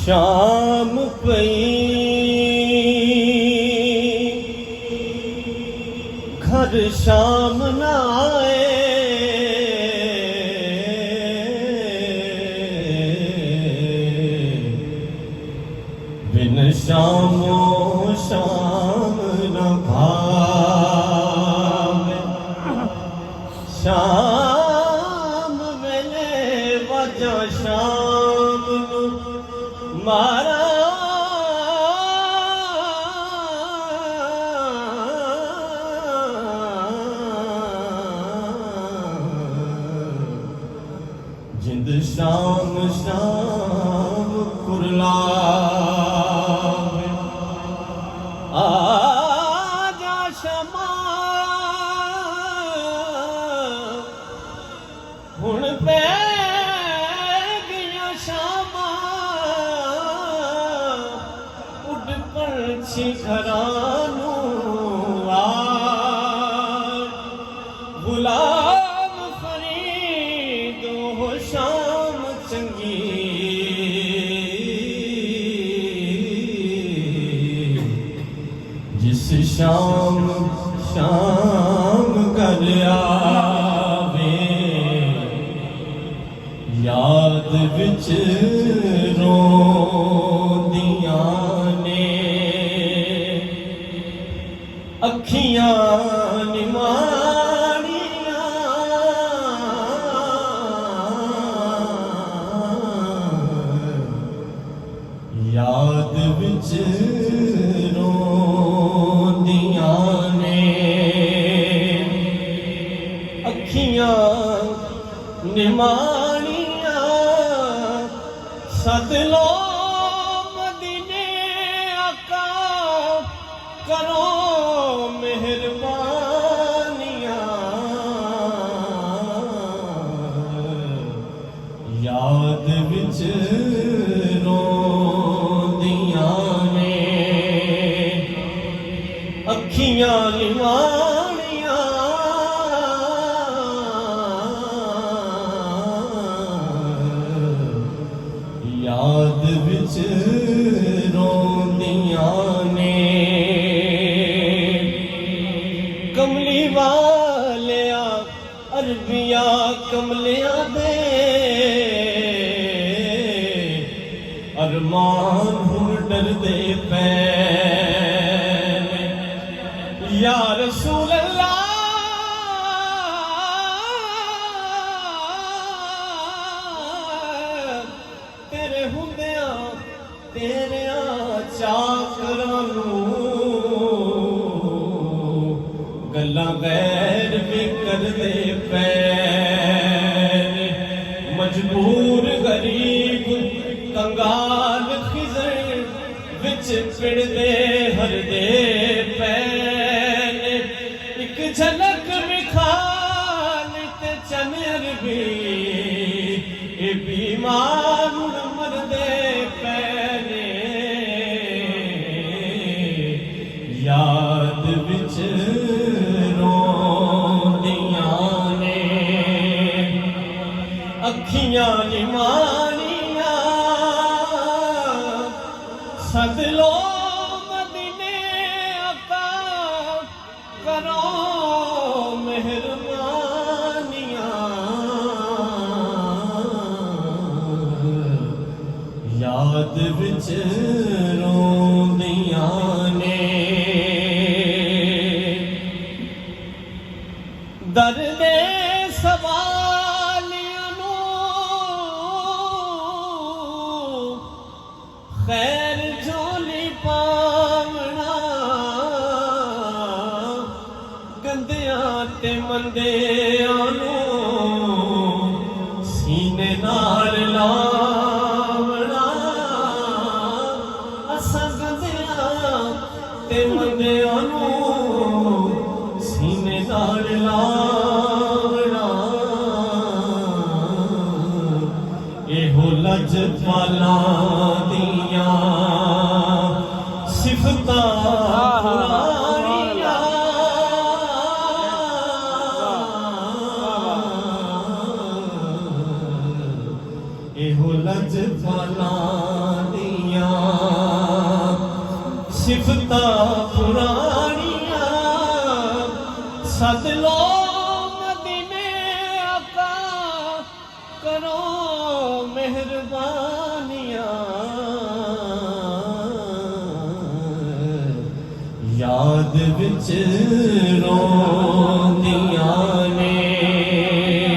शाम पई घर शाम ना आए, बिन शामो शाम न भावे। शाम वेले वाजा शाम नू मारा जिंद शाम शाम कुरलावे। आजा शमा हुण पे गया शामा, उड़ पंछी घरानू आ गुलाम फरीदो हो शाम चंगी। जिस शाम शाम घर आवे, याद विच रोंदियां ने अखियां निमाणियां। याद विच रोंदियां ने अखियां निमाणियां। सद लो मदीने आका, करो मेहरबानियां। याद विच रोंदियां ने अखियां निमाणियां। याद विच रोंदियां ने कमली वालिया अरबिया कमलिया दे अरमान हुण डरदे पै। या रसूल अल्लाह तेरे हुंदिया तेरे चाकरां नू गल्लां गैर भी करदे पै। मजबूर गरीब कंगाल खिजर विच पिड़दे हरदे पै। एक झलक विखाल ते चनर भी ए बीमार मरदे पै। याद विच रोंदियां ने अखियां निमाणियां। सद लो मदीने आका, करो मेहरबानियां। याद विच रोंदियां ने दर्दे सवालियां नू खैर झोली पावना। गंदियां ते मंदियां नू सीने नाल लावना। असां गंदियां ते मंदियां नू दिया सिफता पुरानिया एहो लजपाला दिया सिफता पुरानिया सद लो मदीने आका करो मेहरबानिया याद विच रो